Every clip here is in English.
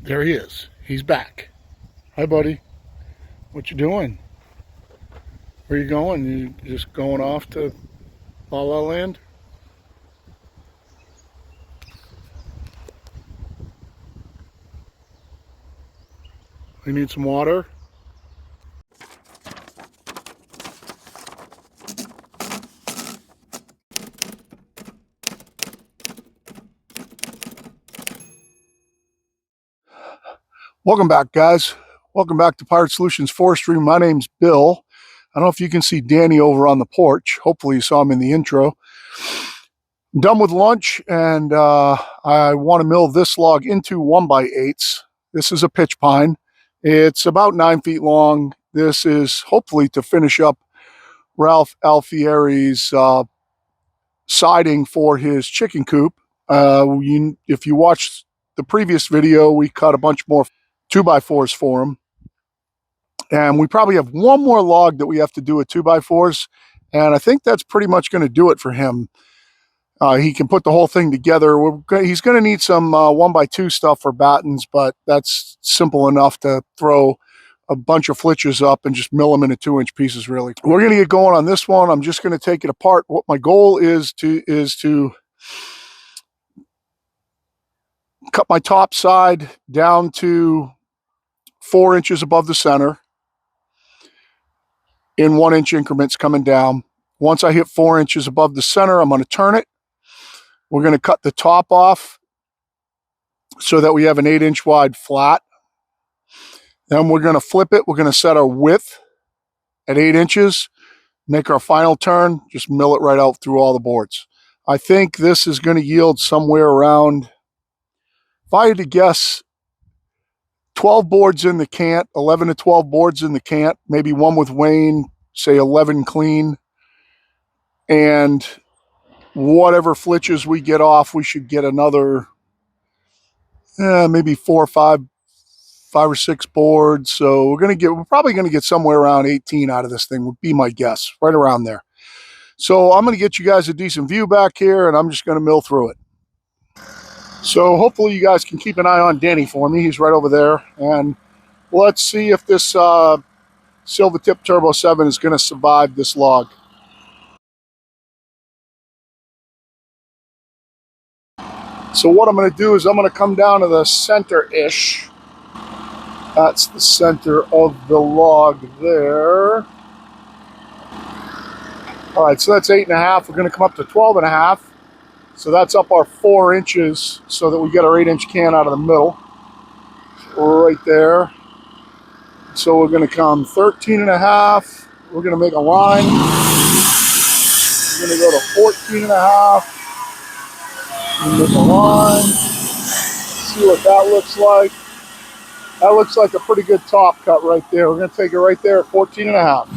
There he is. He's back. Hi, buddy. What you doing? Where you going? You just going off to La La Land? You need some water? Welcome back, guys. Welcome back to Pirate Solutions Forestry. My name's Bill. I don't know if you can see Danny over on the porch. Hopefully you saw him in the intro. I'm done with lunch, and I want to mill this log into 1x8s. This is a pitch pine. It's about 9 feet long. This is hopefully to finish up Ralph Alfieri's siding for his chicken coop. If you watched the previous video, we cut a bunch more 2x4s for him. And we probably have one more log that we have to do with 2x4s. And I think that's pretty much going to do it for him. He can put the whole thing together. He's going to need some 1x2 stuff for battens, but that's simple enough to throw a bunch of flitches up and just mill them into 2-inch pieces, really. We're going to get going on this one. I'm just going to take it apart. What my goal is to cut my top side down to 4 inches above the center in 1-inch increments coming down. Once I hit 4 inches above the center, I'm going to turn it. We're going to cut the top off so that we have an 8-inch wide flat. Then we're going to flip it. We're going to set our width at 8 inches, make our final turn, just mill it right out through all the boards. I think this is going to yield somewhere around, if I had to guess, 12 boards in the cant, 11 to 12 boards in the cant, maybe one with Wayne, say 11 clean. And whatever flitches we get off, we should get another maybe 4 or 5 or 6 boards. So we're probably going to get somewhere around 18 out of this thing, would be my guess, right around there. So I'm going to get you guys a decent view back here, and I'm just going to mill through it. So hopefully you guys can keep an eye on Danny for me. He's right over there. And let's see if this Silvertip Turbo 7 is going to survive this log. So what I'm going to do is I'm going to come down to the center-ish. That's the center of the log there. All right, so that's 8.5. We're going to come up to 12.5. So that's up our 4 inches so that we get our 8-inch can out of the middle. Right there. So we're going to come 13.5. We're going to make a line. We're going to go to 14.5. Make a line. See what that looks like. That looks like a pretty good top cut right there. We're going to take it right there at 14.5.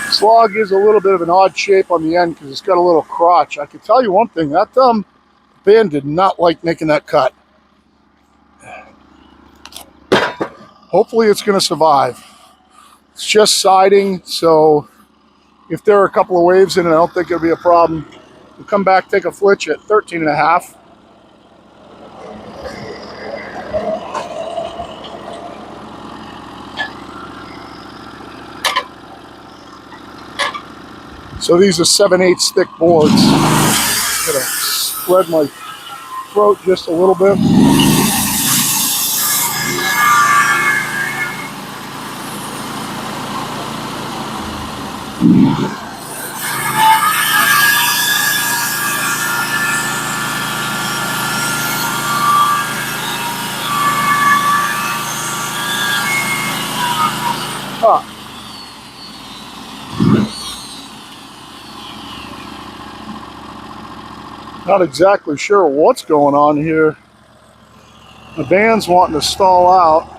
This log is a little bit of an odd shape on the end because it's got a little crotch. I can tell you one thing, that band did not like making that cut. Hopefully it's going to survive. It's just siding, so if there are a couple of waves in it, I don't think it'll be a problem. We'll come back, take a flitch at 13.5. So these are 7/8 thick boards. I'm gonna spread my throat just a little bit. Not exactly sure what's going on here. The van's wanting to stall out.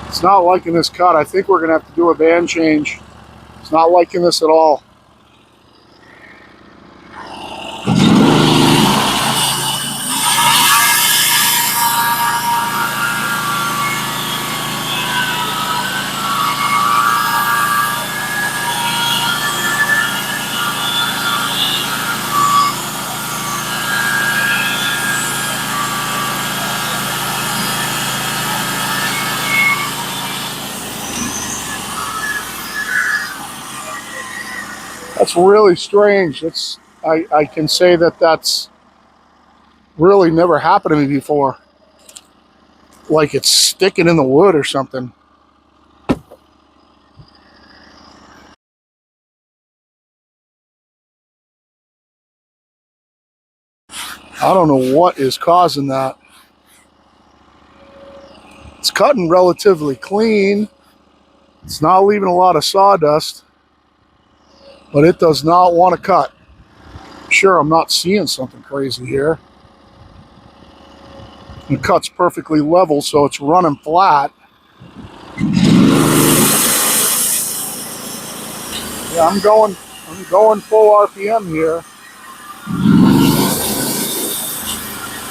It's not liking this cut. I think we're going to have to do a van change. It's not liking this at all. That's really strange. I can say that that's really never happened to me before. Like it's sticking in the wood or something. I don't know what is causing that. It's cutting relatively clean. It's not leaving a lot of sawdust, but it does not want to cut. Sure, I'm not seeing something crazy here. The cut's perfectly level, so it's running flat. Yeah, I'm going full RPM here.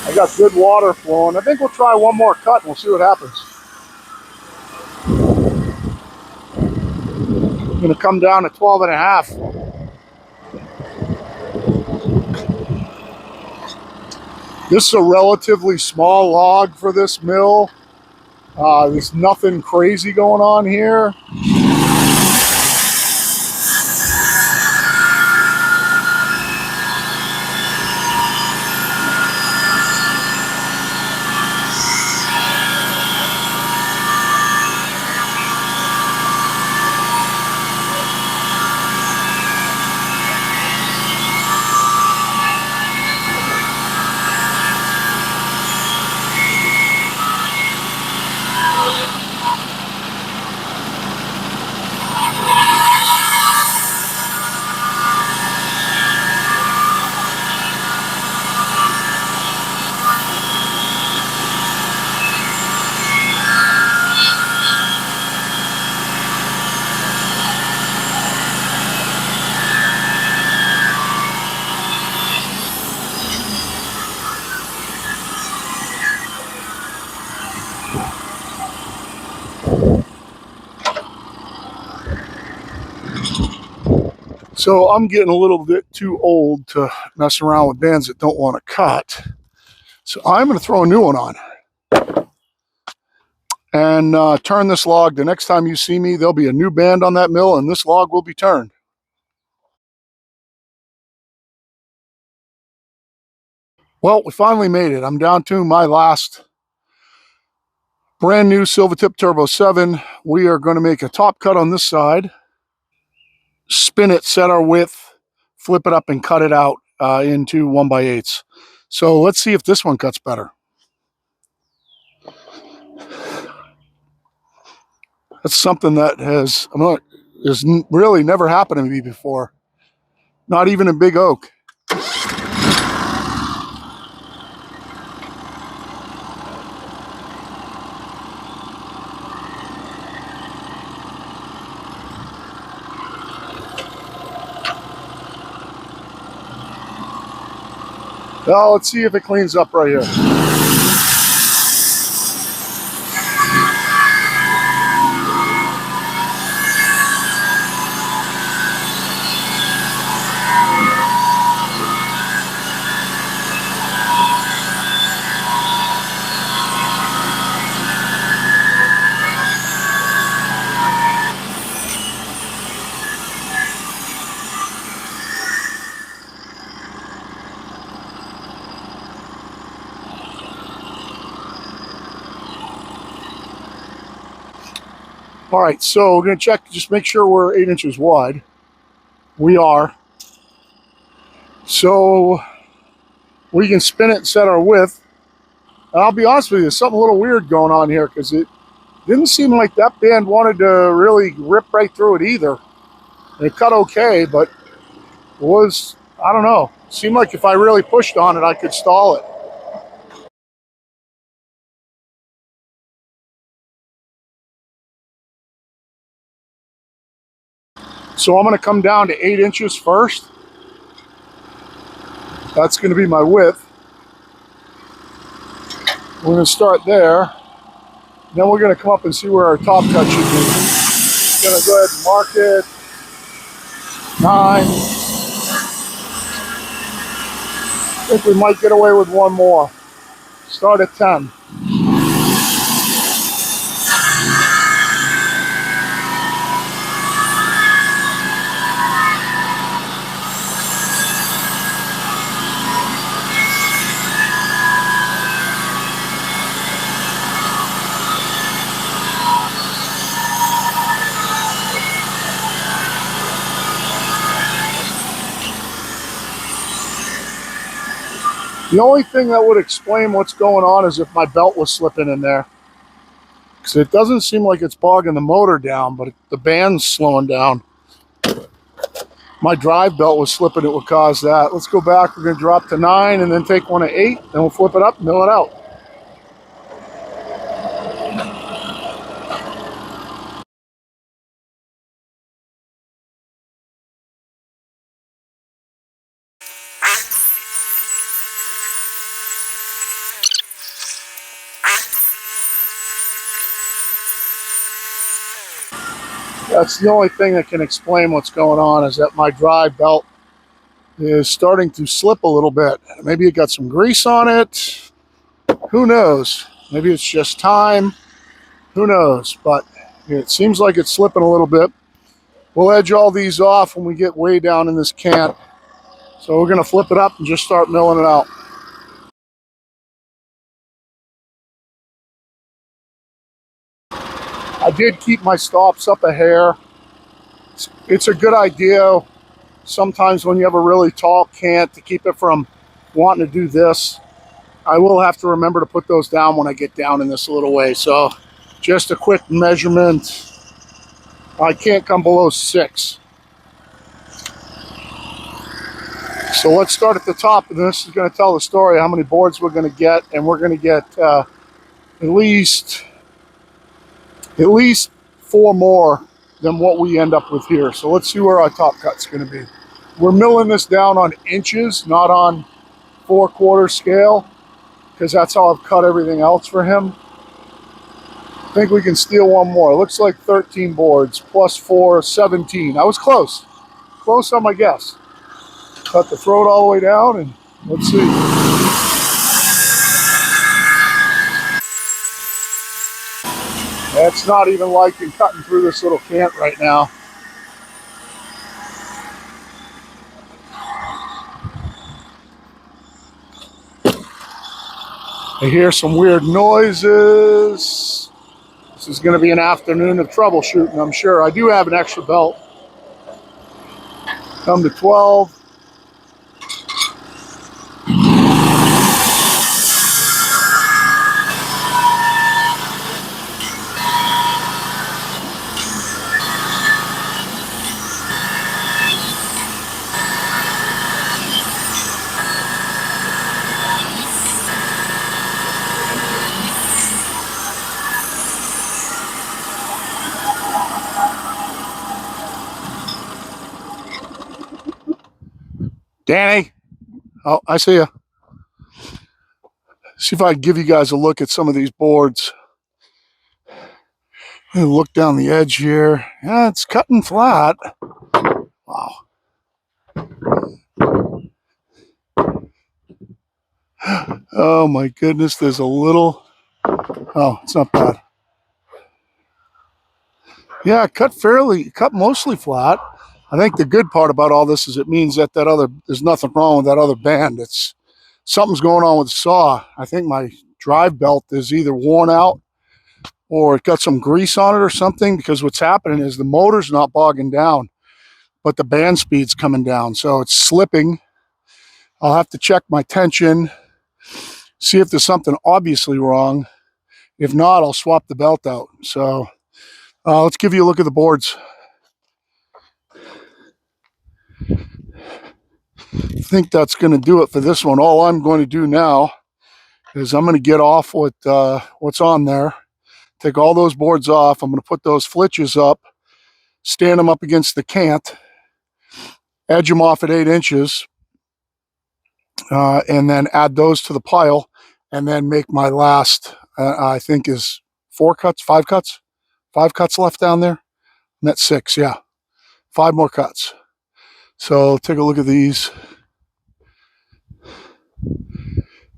I got good water flowing. I think we'll try one more cut and we'll see what happens. I'm gonna come down to 12 and a half. This is a relatively small log for this mill. There's nothing crazy going on here. So I'm getting a little bit too old to mess around with bands that don't want to cut. So I'm going to throw a new one on and turn this log. The next time you see me, there'll be a new band on that mill and this log will be turned. Well, we finally made it. I'm down to my last brand new Silvertip Turbo 7. We are going to make a top cut on this side, spin it, set our width, flip it up and cut it out into 1x8s. So let's see if this one cuts better. That's something that has really never happened to me before. Not even a big oak. Well, let's see if it cleans up right here. All right, so we're going to check, just make sure we're 8 inches wide. We are. So we can spin it and set our width. And I'll be honest with you, there's something a little weird going on here because it didn't seem like that band wanted to really rip right through it either. It cut okay, but was, I don't know, seemed like if I really pushed on it, I could stall it. So I'm going to come down to 8 inches first. That's going to be my width. We're going to start there. Then we're going to come up and see where our top cut should be. I'm going to go ahead and mark it. 9. I think we might get away with one more. Start at 10. The only thing that would explain what's going on is if my belt was slipping in there. Because it doesn't seem like it's bogging the motor down, but the band's slowing down. My drive belt was slipping, it would cause that. Let's go back, we're going to drop to 9 and then take one at 8, then we'll flip it up and mill it out. That's the only thing that can explain what's going on, is that my drive belt is starting to slip a little bit. Maybe it got some grease on it. Who knows? Maybe it's just time. Who knows? But it seems like it's slipping a little bit. We'll edge all these off when we get way down in this cant. So we're going to flip it up and just start milling it out. I did keep my stops up a hair. It's a good idea sometimes when you have a really tall cant to keep it from wanting to do this. I will have to remember to put those down when I get down in this a little way. So just a quick measurement. I can't come below 6. So let's start at the top, and this is going to tell the story how many boards we're going to get, and we're going to get at least 4 more than what we end up with here. So let's see where our top cut's going to be. We're milling this down on inches, not on 4/4 scale, because that's how I've cut everything else for him. I think we can steal one more. It looks like 13 boards plus 4, 17. I was close. Close on my guess. Cut the throat all the way down, and let's see. That's not even liking cutting through this little cant right now. I hear some weird noises. This is going to be an afternoon of troubleshooting, I'm sure. I do have an extra belt. Come to 12. Danny. Oh, I see you. See if I can give you guys a look at some of these boards. Look down the edge here. Yeah, it's cutting flat. Wow. Oh my goodness, there's a little. Oh, it's not bad. Yeah, cut mostly flat. I think the good part about all this is it means that there's nothing wrong with that other band. It's something's going on with the saw. I think my drive belt is either worn out or it got some grease on it or something, because what's happening is the motor's not bogging down, but the band speed's coming down. So it's slipping. I'll have to check my tension, see if there's something obviously wrong. If not, I'll swap the belt out. So let's give you a look at the boards. think that's going to do it for this one. All I'm going to do now is I'm going to get off what's on there, take all those boards off. I'm going to put those flitches up, stand them up against the cant, edge them off at 8 inches, and then add those to the pile, and then make my last, I think is 5 cuts left down there. And that's 6, yeah. 5 more cuts. So take a look at these.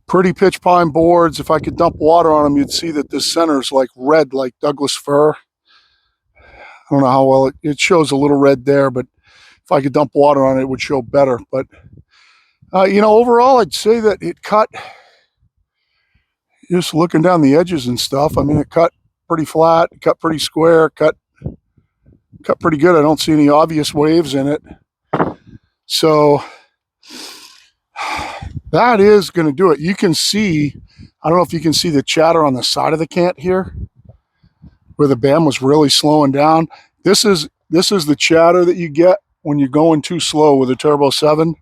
Pretty pitch pine boards. If I could dump water on them, you'd see that this center is like red, like Douglas fir. I don't know how well it shows a little red there, but if I could dump water on it, it would show better. But, you know, overall, I'd say that it cut, just looking down the edges and stuff, I mean, it cut pretty flat, cut pretty square, cut pretty good. I don't see any obvious waves in it. So that is going to do it. You can see, I don't know if you can see the chatter on the side of the cant here, where the band was really slowing down. This is the chatter that you get when you're going too slow with a Turbo 7.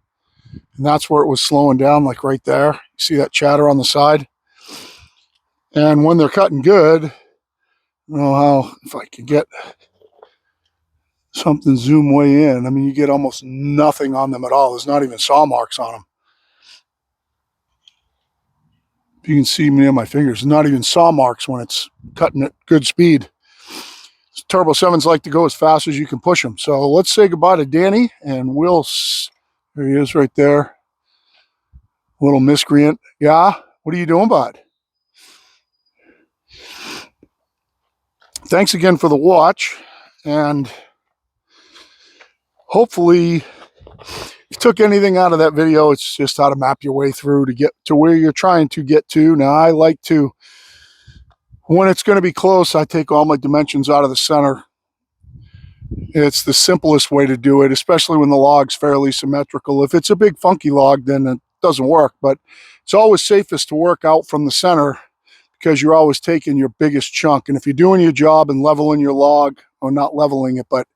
And that's where it was slowing down, like right there. You see that chatter on the side? And when they're cutting good, I don't know how, if I could get something zoom way in. I mean, you get almost nothing on them at all. There's not even saw marks on them. You can see me on my fingers. Not even saw marks when it's cutting at good speed. Turbo 7s like to go as fast as you can push them. So let's say goodbye to Danny, and there he is right there. Little miscreant. Yeah, what are you doing, bud? Thanks again for the watch, and hopefully if you took anything out of that video, it's just how to map your way through to get to where you're trying to get to. Now, I like to, when it's going to be close, I take all my dimensions out of the center. It's the simplest way to do it, especially when the log's fairly symmetrical. If it's a big funky log, then it doesn't work, but it's always safest to work out from the center because you're always taking your biggest chunk. And if you're doing your job and leveling your log, or not leveling it, but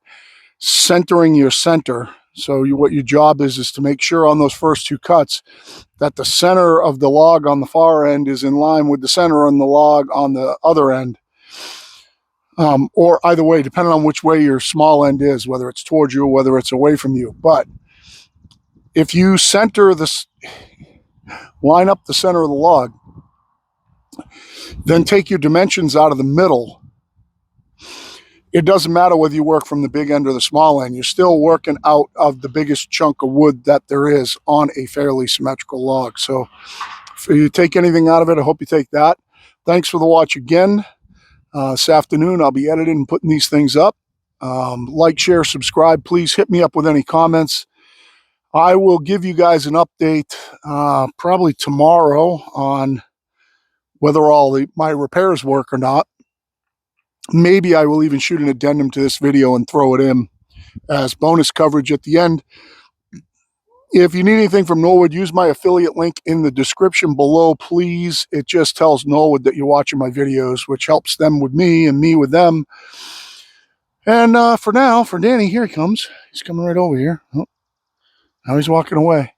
centering your center, so what your job is to make sure on those first 2 cuts that the center of the log on the far end is in line with the center on the log on the other end. Or either way, depending on which way your small end is, whether it's towards you or whether it's away from you. But if you line up the center of the log, then take your dimensions out of the middle. It doesn't matter whether you work from the big end or the small end. You're still working out of the biggest chunk of wood that there is on a fairly symmetrical log. So if you take anything out of it, I hope you take that. Thanks for the watch again. This afternoon, I'll be editing and putting these things up. Like, share, subscribe. Please hit me up with any comments. I will give you guys an update probably tomorrow on whether all my repairs work or not. Maybe I will even shoot an addendum to this video and throw it in as bonus coverage at the end. If you need anything from Norwood, use my affiliate link in the description below, please. It just tells Norwood that you're watching my videos, which helps them with me and me with them. And for now, for Danny, here he comes. He's coming right over here. Oh, now he's walking away.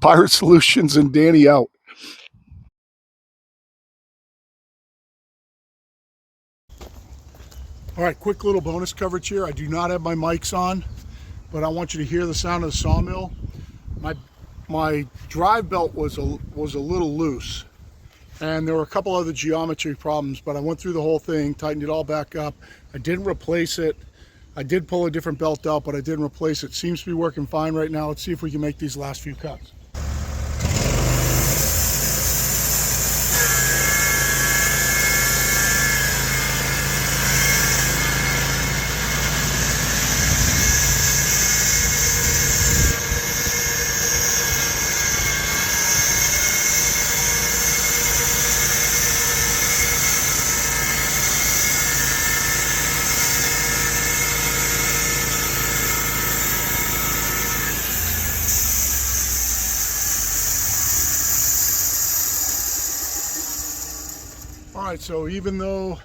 Pirate Solutions and Danny out. All right, quick little bonus coverage here. I do not have my mics on, but I want you to hear the sound of the sawmill. My drive belt was a little loose, and there were a couple other geometry problems, but I went through the whole thing, tightened it all back up. I didn't replace it. I did pull a different belt out, but I didn't replace it. Seems to be working fine right now. Let's see if we can make these last few cuts. All right, so even though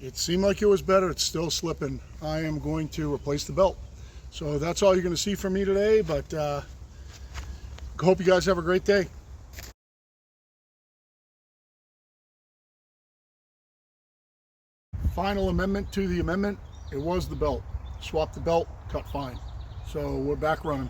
it seemed like it was better, it's still slipping. I am going to replace the belt. So that's all you're going to see from me today, but hope you guys have a great day. Final amendment to the amendment, it was the belt. Swap the belt, cut fine. So we're back running.